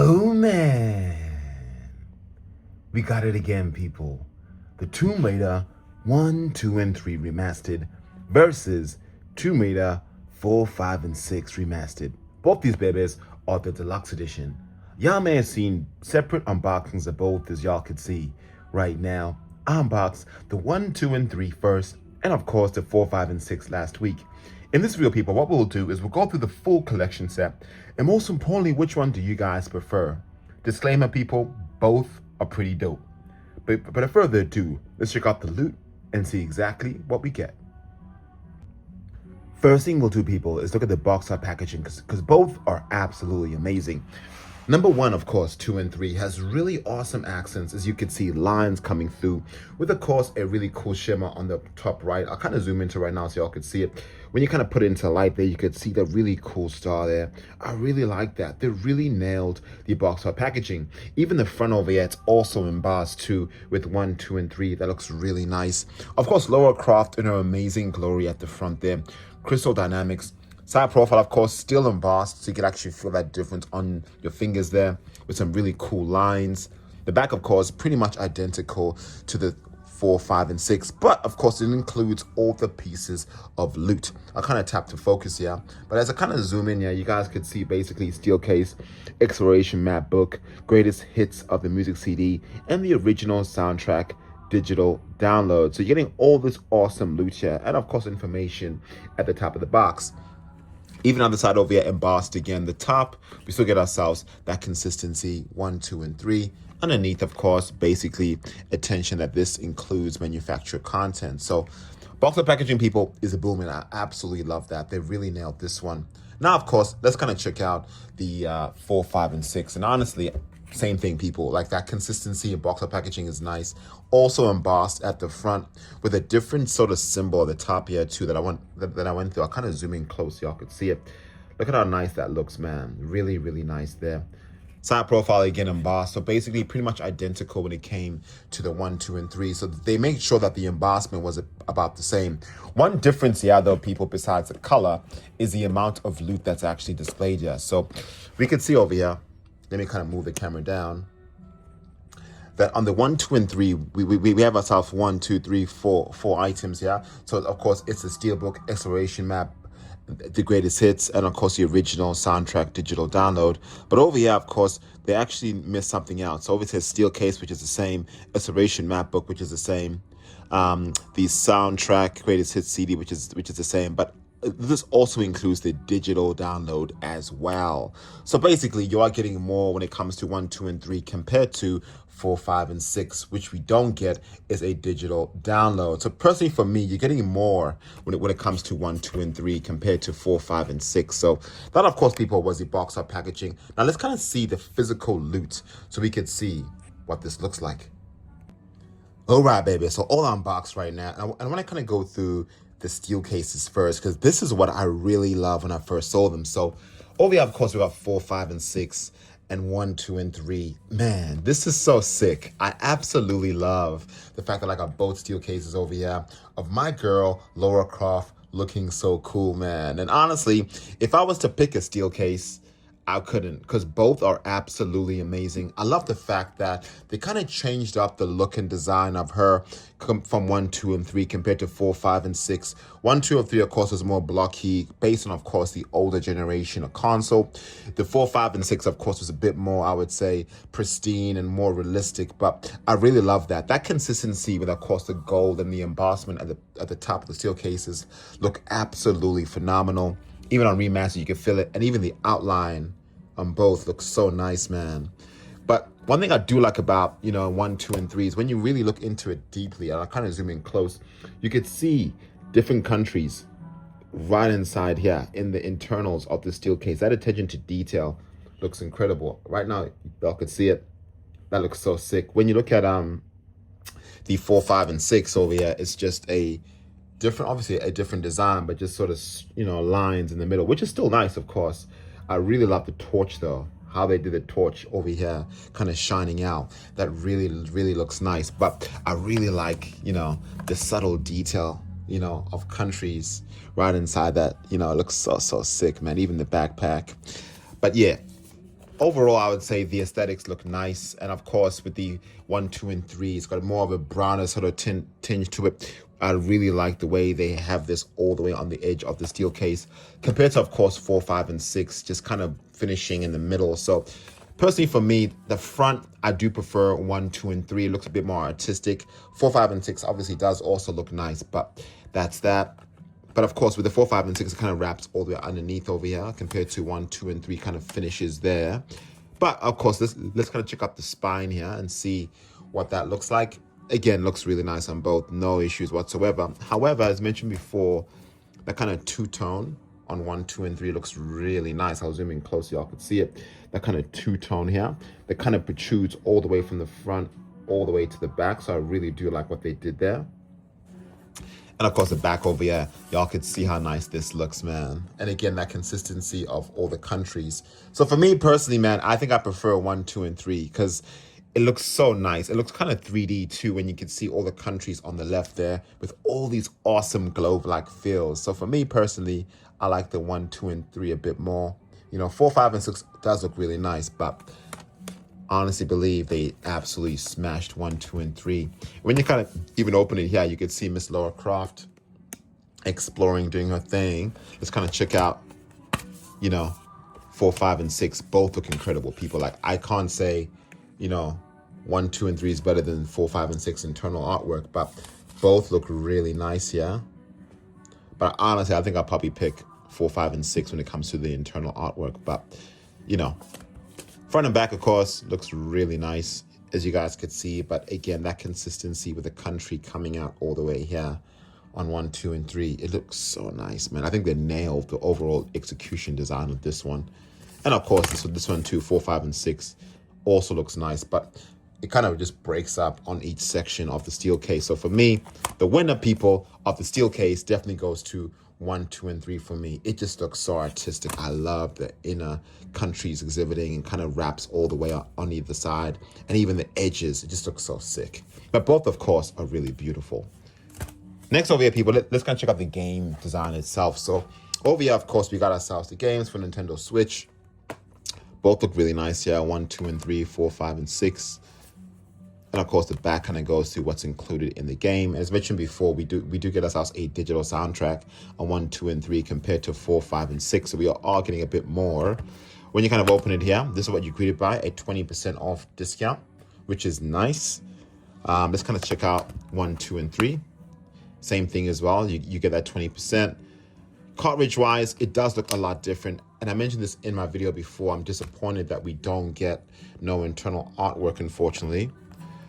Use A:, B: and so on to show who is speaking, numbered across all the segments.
A: Oh man, we got it again, people. The Tomb Raider 1, 2, and 3 remastered versus Tomb Raider 4, 5, and 6 remastered. Both these babies are the deluxe edition. Y'all may have seen separate unboxings of both, as y'all could see right now. I unboxed the 1, 2, and 3 first, and of course the 4, 5, and 6 last week. In this video, people, what we'll do is we'll go through the full collection set, and most importantly, which one do you guys prefer? Disclaimer, people, both are pretty dope. But without further ado, let's check out the loot and see exactly what we get. First thing we'll do, people, is look at the box art packaging because both are absolutely amazing. Number 1, of course, 2 and 3 has really awesome accents, as you can see lines coming through with, of course, a really cool shimmer on the top right. I'll kind of zoom into right now so y'all could see it. When you kind of put it into light there, you could see the really cool star there. I really like that. They really nailed the box art packaging. Even the front over here, it's also embossed too with 1, 2, and 3. That looks really nice. Of course, Lara Croft in her amazing glory at the front there. Crystal dynamics. Side profile, of course, still embossed, so you can actually feel that difference on your fingers there with some really cool lines. The back, of course, pretty much identical to the 4, 5, and 6, but of course it includes all the pieces of loot. I'll kind of tap to focus here, but as I kind of zoom in here, you guys could see basically steel case, exploration map book, greatest hits of the music CD, and the original soundtrack digital download. So you're getting all this awesome loot here, and of course information at the top of the box. Even on the side over here, embossed again, the top, we still get ourselves that consistency, 1, 2, and 3. Underneath, of course, basically attention that this includes manufactured content. So box art packaging, people, is a booming. I absolutely love that. They really nailed this one. Now, of course, let's kind of check out the 4, 5, and 6. And honestly, same thing, people. Like, that consistency in box art packaging is nice. Also embossed at the front with a different sort of symbol at the top here too that I went through. I'll kind of zoom in close so y'all could see it. Look at how nice that looks, man. Really, really nice there. Side profile again embossed. So basically pretty much identical when it came to the 1, 2, and 3. So they made sure that the embossment was about the same. One difference here, though, people, besides the color, is the amount of loot that's actually displayed here. So we can see over here, let me kind of move the camera down, that on the 1, 2, and 3, we have ourselves 1, 2, 3, 4 items here. So of course it's the Steelbook exploration map, the greatest hits, and of course the original soundtrack digital download. But over here, of course, they actually missed something out. So over it says steel case, which is the same, exploration map book, which is the same, the soundtrack greatest hits CD, which is the same, but this also includes the digital download as well. So basically you are getting more when it comes to 1, 2, and 3 compared to 4, 5, and 6, which we don't get is a digital download. So personally for me, you're getting more when it comes to 1, 2, and 3 compared to 4, 5, and 6. So that, of course, people, was the box art packaging. Now let's kind of see the physical loot so we could see what this looks like. All right, baby. So all unboxed right now. And I want to kind of go through the steel cases first, because this is what I really love when I first saw them. So over here, of course, we got 4, 5, and 6, and 1, 2, and 3. Man, this is so sick. I absolutely love the fact that I got both steel cases over here of my girl, Lara Croft, looking so cool, man. And honestly, if I was to pick a steel case, I couldn't, because both are absolutely amazing. I love the fact that they kind of changed up the look and design of her from 1, 2, and 3 compared to 4, 5, and 6. 1, 2, and 3, of course, is more blocky, based on, of course, the older generation of console. The 4, 5, and 6, of course, was a bit more, I would say, pristine and more realistic. But I really love that. That consistency with, of course, the gold and the embossment at the top of the steel cases look absolutely phenomenal. Even on remaster, you can feel it, and even the outline on both looks so nice, man. But one thing I do like about, 1, 2, and 3 is when you really look into it deeply, and I kind of zoom in close, you could see different countries right inside here in the internals of the steel case. That attention to detail looks incredible. Right now, y'all could see it. That looks so sick. When you look at the 4, 5, and 6 over here, it's just a different, obviously a different design, but just sort of, lines in the middle, which is still nice, of course. I really love the torch, though, how they did the torch over here kind of shining out. That really, really looks nice. But I really like, the subtle detail, of countries right inside that. It looks so sick, man. Even the backpack. But yeah, overall, I would say the aesthetics look nice. And of course, with the 1, 2, and 3, it's got more of a browner sort of tinge to it. I really like the way they have this all the way on the edge of the steel case compared to, of course, 4, 5, and 6, just kind of finishing in the middle. So personally, for me, the front, I do prefer 1, 2, and 3. It looks a bit more artistic. 4, 5, and 6 obviously does also look nice, but that's that. But of course, with the 4, 5, and 6, it kind of wraps all the way underneath over here compared to 1, 2, and 3 kind of finishes there. But of course, let's kind of check out the spine here and see what that looks like. Again, looks really nice on both, no issues whatsoever. However, as mentioned before, that kind of two-tone on 1, 2, and 3 looks really nice. I'll zoom in close, y'all could see it. That kind of two-tone here, that kind of protrudes all the way from the front, all the way to the back. So I really do like what they did there. And of course, the back over here, y'all could see how nice this looks, man. And again, that consistency of all the countries. So for me personally, man, I think I prefer 1, 2, and 3 because it looks so nice. It looks kind of 3D too when you can see all the countries on the left there with all these awesome globe-like feels. So for me personally, I like the 1, 2, and 3 a bit more. You know, 4, 5, and 6 does look really nice, but honestly believe they absolutely smashed 1, 2, and 3. When you kind of even open it here, you can see Miss Lara Croft exploring, doing her thing. Let's kind of check out, you know, 4, 5, and 6. Both look incredible, people. Like, I can't say, you know, 1, 2, and 3 is better than 4, 5, and 6 internal artwork, but both look really nice here. But honestly, I think I'll probably pick 4, 5, and 6 when it comes to the internal artwork. But, you know, front and back, of course, looks really nice, as you guys could see. But again, that consistency with the country coming out all the way here on 1, 2, and 3, it looks so nice, man. I think they nailed the overall execution design of this one. And of course, this one too, 4, 5, and 6, also looks nice, but it kind of just breaks up on each section of the steel case. So for me, the winner, people, of the steel case definitely goes to 1, 2, and 3 for me. It just looks so artistic. I love the inner countries exhibiting and kind of wraps all the way on either side. And even the edges, it just looks so sick. But both, of course, are really beautiful. Next over here, people, let's kind of check out the game design itself. So over here, of course, we got ourselves the games for Nintendo Switch. Both look really nice here, 1, 2, and 3, 4, 5, and 6. And of course, the back kind of goes to what's included in the game. As mentioned before, we do get ourselves a digital soundtrack on 1, 2, and 3 compared to 4, 5, and 6. So we are getting a bit more. When you kind of open it here, this is what you're greeted by, a 20% off discount, which is nice. Let's kind of check out 1, 2, and 3. Same thing as well. You get that 20%. Cartridge-wise, it does look a lot different. And I mentioned this in my video before. I'm disappointed that we don't get no internal artwork, unfortunately.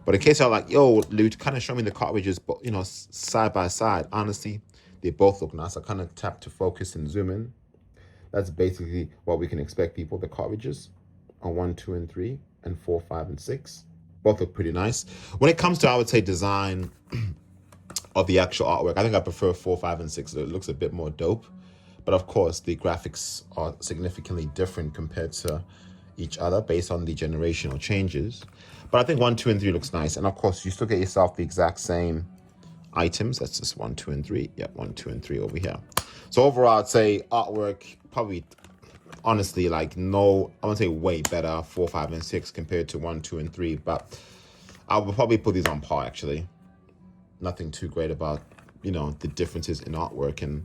A: But in case you're like, yo, Lute, kind of show me the cartridges, but you know, side by side. Honestly, they both look nice. I kind of tap to focus and zoom in. That's basically what we can expect, people. The cartridges on 1, 2, and 3, and 4, 5, and 6. Both look pretty nice. When it comes to, I would say, design of the actual artwork, I think I prefer 4, 5, and 6. It looks a bit more dope. But of course, the graphics are significantly different compared to each other based on the generational changes. But I think 1, 2, and 3 looks nice. And of course, you still get yourself the exact same items. That's just 1, 2, and 3. Yeah, 1, 2, and 3 over here. So overall, I'd say artwork, probably, honestly, like no, I wouldn't say way better, 4, 5, and 6 compared to 1, 2, and 3. But I would probably put these on par, actually. Nothing too great about, you know, the differences in artwork, and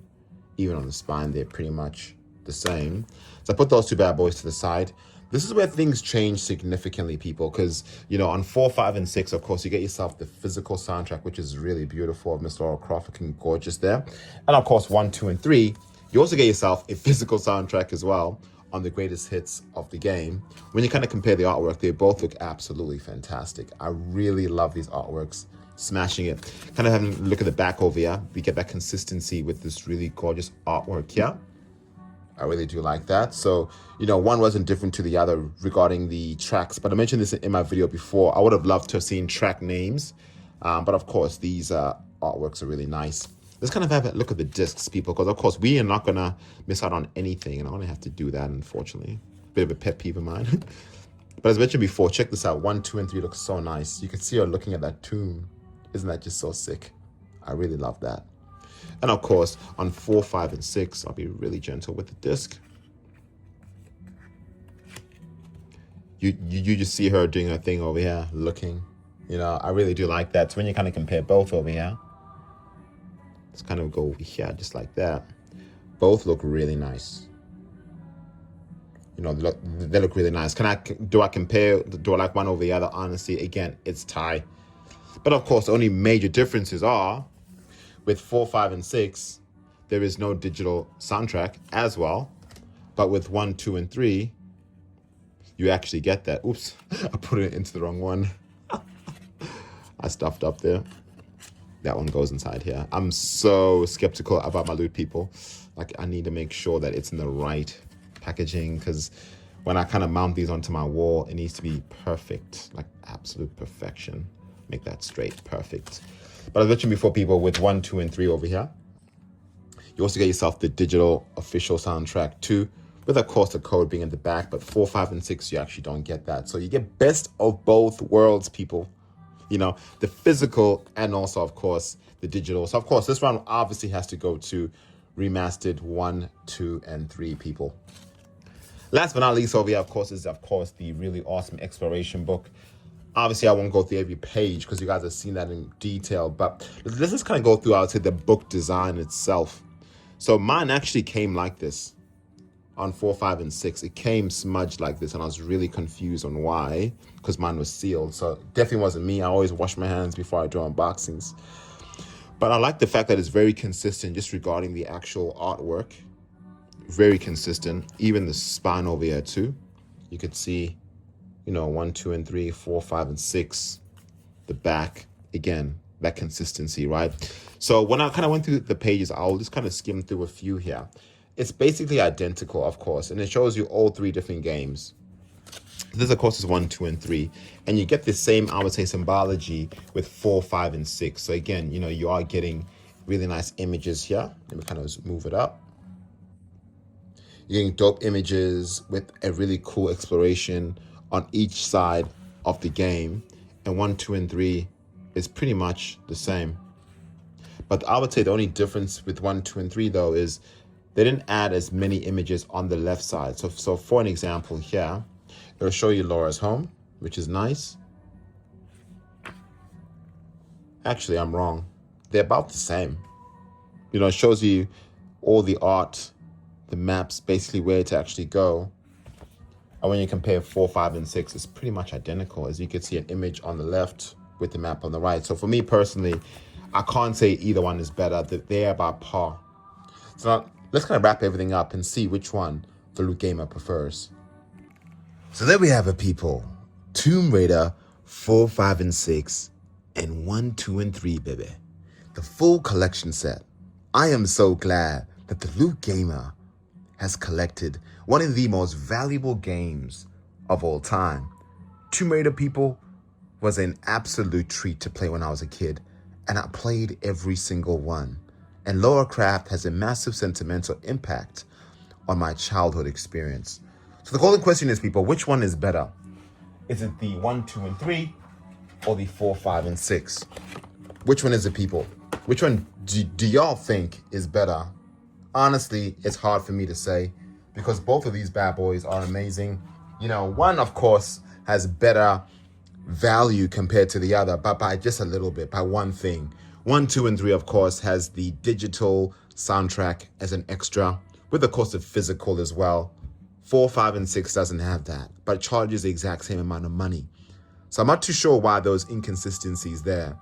A: even on the spine, they're pretty much the same. So I put those two bad boys to the side. This is where things change significantly, people, because, you know, on 4, 5, and 6, of course, you get yourself the physical soundtrack, which is really beautiful, of Miss Lara Croft, looking gorgeous there. And of course, 1, 2, and 3, you also get yourself a physical soundtrack as well on the greatest hits of the game. When you kind of compare the artwork, they both look absolutely fantastic. I really love these artworks. Smashing it. Kind of having a look at the back over here, we get that consistency with this really gorgeous artwork here. I really do like that. So, you know, one wasn't different to the other regarding the tracks, but I mentioned this in my video before. I would have loved to have seen track names, but of course, these artworks are really nice. Let's kind of have a look at the discs, people, because of course, we are not going to miss out on anything, and I'm going to have to do that, unfortunately. Bit of a pet peeve of mine. But as mentioned before, check this out. 1, 2, and 3 look so nice. You can see her looking at that tomb. Isn't that just so sick? I really love that. And of course, on 4, 5, and 6, I'll be really gentle with the disc. You just see her doing her thing over here, looking. You know, I really do like that. So when you kind of compare both over here, let's kind of go over here just like that. Both look really nice. You know, they look really nice. Do I compare? Do I like one over the other? Honestly, again, it's tie. But of course, the only major differences are with 4, 5, and 6, there is no digital soundtrack as well. But with 1, 2, and 3, you actually get that. Oops, I put it into the wrong one. I stuffed up there. That one goes inside here. I'm so skeptical about my loot, people. Like, I need to make sure that it's in the right packaging, because when I kind of mount these onto my wall, it needs to be perfect, like absolute perfection. Make that straight, perfect. But I mentioned before, people, with 1, 2, and 3 over here, you also get yourself the digital official soundtrack too, with of course the code being in the back. But 4, 5, and 6, you actually don't get that. So you get best of both worlds, people. You know, the physical and also, of course, the digital. So, of course, this round obviously has to go to Remastered 1, 2, and 3, people. Last but not least over here, of course, is, of course, the really awesome exploration book. Obviously, I won't go through every page because you guys have seen that in detail. But let's just kind of go through, I would say, the book design itself. So mine actually came like this on 4, 5, and 6. It came smudged like this, and I was really confused on why, because mine was sealed. So it definitely wasn't me. I always wash my hands before I do unboxings. But I like the fact that it's very consistent just regarding the actual artwork. Very consistent. Even the spine over here too. You could see, you know, 1, 2, and 3, 4, 5, and 6. The back, again, that consistency, right? So when I kind of went through the pages, I'll just kind of skim through a few here. It's basically identical, of course, and it shows you all 3 different games. This, of course, is 1, 2, and 3. And you get the same, I would say, symbology with 4, 5, and 6. So again, you know, you are getting really nice images here. Let me kind of just move it up. You're getting dope images with a really cool exploration on each side of the game. And 1, 2, and 3 is pretty much the same. But I would say the only difference with 1, 2, and 3, though, is they didn't add as many images on the left side. So for an example here, it'll show you Laura's home, which is nice. Actually, I'm wrong. They're about the same. You know, it shows you all the art, the maps, basically where to actually go. And when you compare 4, 5, and 6, it's pretty much identical. As you can see, an image on the left with the map on the right. So for me personally, I can't say either one is better. They're about par. So now, let's kind of wrap everything up and see which one the Loot Gamer prefers. So there we have it, people. Tomb Raider 4, 5, and 6, and 1, 2, and 3, baby. The full collection set. I am so glad that the Loot Gamer has collected one of the most valuable games of all time. Tomb Raider, people, was an absolute treat to play when I was a kid, and I played every single one. And Lara Croft has a massive sentimental impact on my childhood experience. So the golden question is, people, which one is better? Is it the 1, 2, and 3 or the 4, 5, and 6? Which one is it, people? Which one do y'all think is better? Honestly, it's hard for me to say because both of these bad boys are amazing. You know, one, of course, has better value compared to the other, but by just a little bit, by one thing. 1, 2, and 3, of course, has the digital soundtrack as an extra, with, of course, the physical as well. 4, 5, and 6 doesn't have that, but charges the exact same amount of money. So I'm not too sure why those inconsistencies there.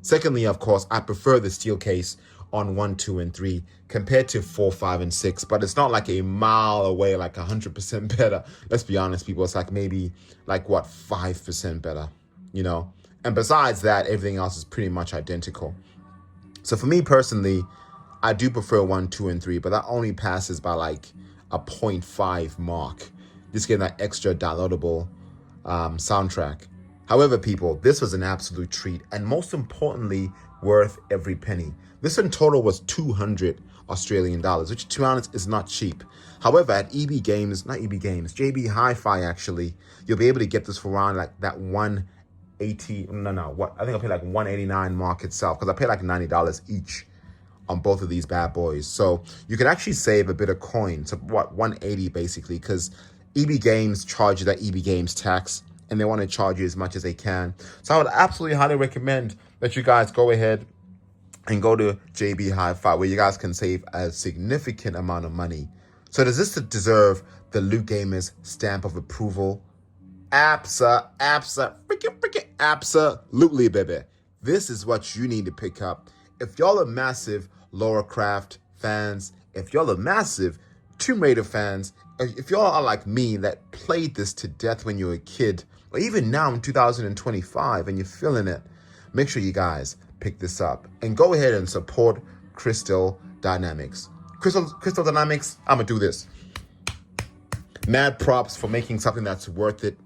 A: Secondly, of course, I prefer the steel case on 1, 2, and 3 compared to 4, 5, and 6, but it's not like a mile away, like 100% better. Let's be honest, people, it's like maybe like what, 5% better, you know? And besides that, everything else is pretty much identical. So for me personally, I do prefer 1, 2, and 3, but that only passes by like a 0.5 mark. Just getting that extra downloadable soundtrack. However, people, this was an absolute treat, and most importantly, worth every penny. This in total was 200 Australian dollars, which to be honest is not cheap. However, at JB Hi-Fi actually, you'll be able to get this for around like that 180, I think I paid like 189 mark itself, because I paid like $90 each on both of these bad boys. So you can actually save a bit of coin, so what, 180 basically, because EB Games charge you that EB Games tax, and they want to charge you as much as they can. So I would absolutely highly recommend that you guys go ahead and go to JB Hi-Fi, where you guys can save a significant amount of money. So does this deserve the Loot Gamers stamp of approval? Absolutely, baby. This is what you need to pick up. If y'all are massive Lara Croft fans, if y'all are massive Tomb Raider fans, if y'all are like me that played this to death when you were a kid, or even now in 2025 and you're feeling it, make sure you guys pick this up and go ahead and support Crystal Dynamics. Crystal Dynamics, I'm gonna do this. Mad props for making something that's worth it.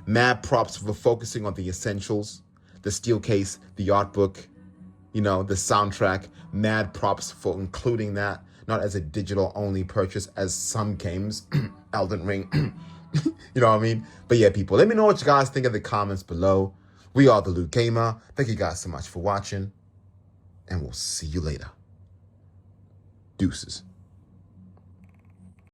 A: Mad props for focusing on the essentials, the steel case, the art book, the soundtrack. Mad props for including that, not as a digital only purchase as some games, Elden Ring, you know what I mean? But yeah, people, let me know what you guys think in the comments below. We are The Loot Gamer. Thank you guys so much for watching, and we'll see you later. Deuces.